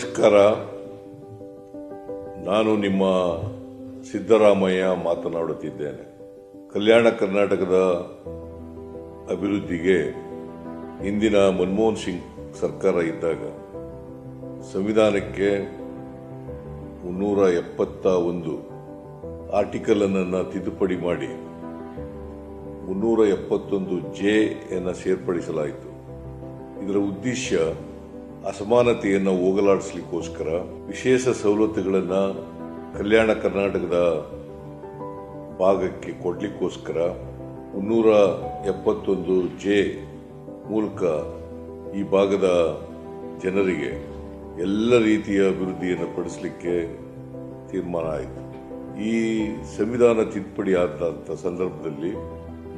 ನಮಸ್ಕಾರ. ನಾನು ನಿಮ್ಮ ಸಿದ್ದರಾಮಯ್ಯ ಮಾತನಾಡುತ್ತಿದ್ದೇನೆ. ಕಲ್ಯಾಣ ಕರ್ನಾಟಕದ ಅಭಿವೃದ್ಧಿಗೆ ಇಂದಿನ ಮನಮೋಹನ್ ಸಿಂಗ್ ಸರ್ಕಾರ ಇದ್ದಾಗ ಸಂವಿಧಾನಕ್ಕೆ 371 ಆರ್ಟಿಕಲ್ ಅನ್ನು ತಿದ್ದುಪಡಿ ಮಾಡಿ 371J ಸೇರ್ಪಡಿಸಲಾಯಿತು. ಇದರ ಉದ್ದೇಶ ಅಸಮಾನತೆಯನ್ನು ಹೋಗಲಾಡಿಸಲಿಕ್ಕೋಸ್ಕರ ವಿಶೇಷ ಸವಲತ್ತುಗಳನ್ನು ಕಲ್ಯಾಣ ಕರ್ನಾಟಕದ ಭಾಗಕ್ಕೆ ಕೊಡಲಿಕ್ಕೋಸ್ಕರ 371J ಮೂಲಕ ಈ ಭಾಗದ ಜನರಿಗೆ ಎಲ್ಲ ರೀತಿಯ ಅಭಿವೃದ್ಧಿಯನ್ನು ಪಡಿಸಲಿಕ್ಕೆ ತೀರ್ಮಾನ ಆಯಿತು. ಈ ಸಂವಿಧಾನ ತಿದ್ದುಪಡಿ ಆದಂಥ ಸಂದರ್ಭದಲ್ಲಿ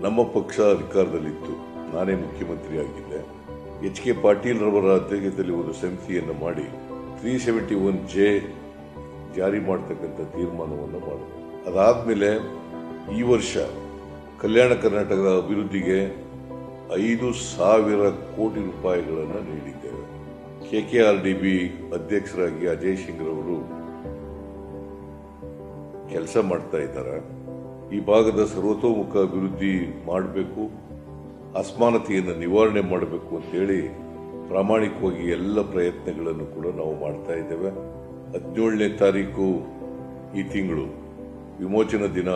ನಮ್ಮ ಪಕ್ಷ ಅಧಿಕಾರದಲ್ಲಿತ್ತು. ನಾನೇ ಮುಖ್ಯಮಂತ್ರಿ ಆಗಿದ್ದೆ. HK ಪಾಟೀಲ್ ರವರ ಅಧ್ಯಕ್ಷತೆಯಲ್ಲಿ ಒಂದು ಸಮಿತಿಯನ್ನು ಮಾಡಿ 371J ಜಾರಿ ಮಾಡತಕ್ಕಂಥ ತೀರ್ಮಾನವನ್ನು ಮಾಡಿದೆ. ಅದಾದಮೇಲೆ ಈ ವರ್ಷ ಕಲ್ಯಾಣ ಕರ್ನಾಟಕದ ಅಭಿವೃದ್ಧಿಗೆ 5,000 ಕೋಟಿ ರೂಪಾಯಿಗಳನ್ನು ನೀಡಿದ್ದೇವೆ. KKRDB ಅಧ್ಯಕ್ಷರಾಗಿ ಅಜಯ್ ಸಿಂಗ್ ರವರು ಕೆಲಸ ಮಾಡ್ತಾ ಇದ್ದಾರೆ. ಈ ಭಾಗದ ಸರ್ವತೋಮುಖ ಅಭಿವೃದ್ಧಿ ಮಾಡಬೇಕು, ಅಸಮಾನತೆಯನ್ನು ನಿವಾರಣೆ ಮಾಡಬೇಕು ಅಂತೇಳಿ ಪ್ರಾಮಾಣಿಕವಾಗಿ ಎಲ್ಲ ಪ್ರಯತ್ನಗಳನ್ನು ಕೂಡ ನಾವು ಮಾಡ್ತಾ ಇದ್ದೇವೆ. 17ನೇ ತಾರೀಕು ಈ ತಿಂಗಳು ವಿಮೋಚನಾ ದಿನ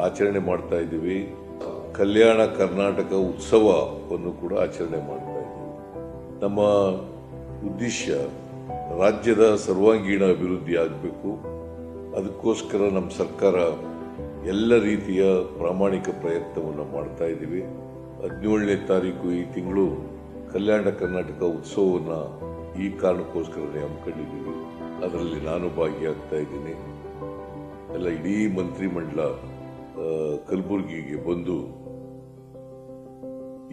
ಆಚರಣೆ ಮಾಡ್ತಾ ಇದ್ದೀವಿ. ಕಲ್ಯಾಣ ಕರ್ನಾಟಕ ಉತ್ಸವವನ್ನು ಕೂಡ ಆಚರಣೆ ಮಾಡ್ತಾ ಇದ್ದೀವಿ. ನಮ್ಮ ಉದ್ದೇಶ ರಾಜ್ಯದ ಸರ್ವಾಂಗೀಣ ಅಭಿವೃದ್ಧಿ ಆಗಬೇಕು. ಅದಕ್ಕೋಸ್ಕರ ನಮ್ಮ ಸರ್ಕಾರ ಎಲ್ಲ ರೀತಿಯ ಪ್ರಾಮಾಣಿಕ ಪ್ರಯತ್ನವನ್ನು ಮಾಡ್ತಾ ಇದ್ದೀವಿ. 17ನೇ ತಾರೀಕು ಈ ತಿಂಗಳು ಕಲ್ಯಾಣ ಕರ್ನಾಟಕ ಉತ್ಸವವನ್ನು ಈ ಕಾರಣಕ್ಕೋಸ್ಕರನೇ ಹಮ್ಮಿಕೊಂಡಿದ್ದೀವಿ. ಅದರಲ್ಲಿ ನಾನು ಭಾಗಿಯಾಗ್ತಾ ಇದ್ದೀನಿ. ಎಲ್ಲ ಇಡೀ ಮಂತ್ರಿಮಂಡಲ ಕಲಬುರಗಿಗೆ ಬಂದು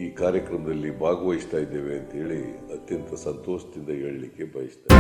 ಈ ಕಾರ್ಯಕ್ರಮದಲ್ಲಿ ಭಾಗವಹಿಸ್ತಾ ಇದ್ದೇವೆ ಅಂತ ಹೇಳಿ ಅತ್ಯಂತ ಸಂತೋಷದಿಂದ ಹೇಳಲಿಕ್ಕೆ ಬಯಸ್ತೇನೆ.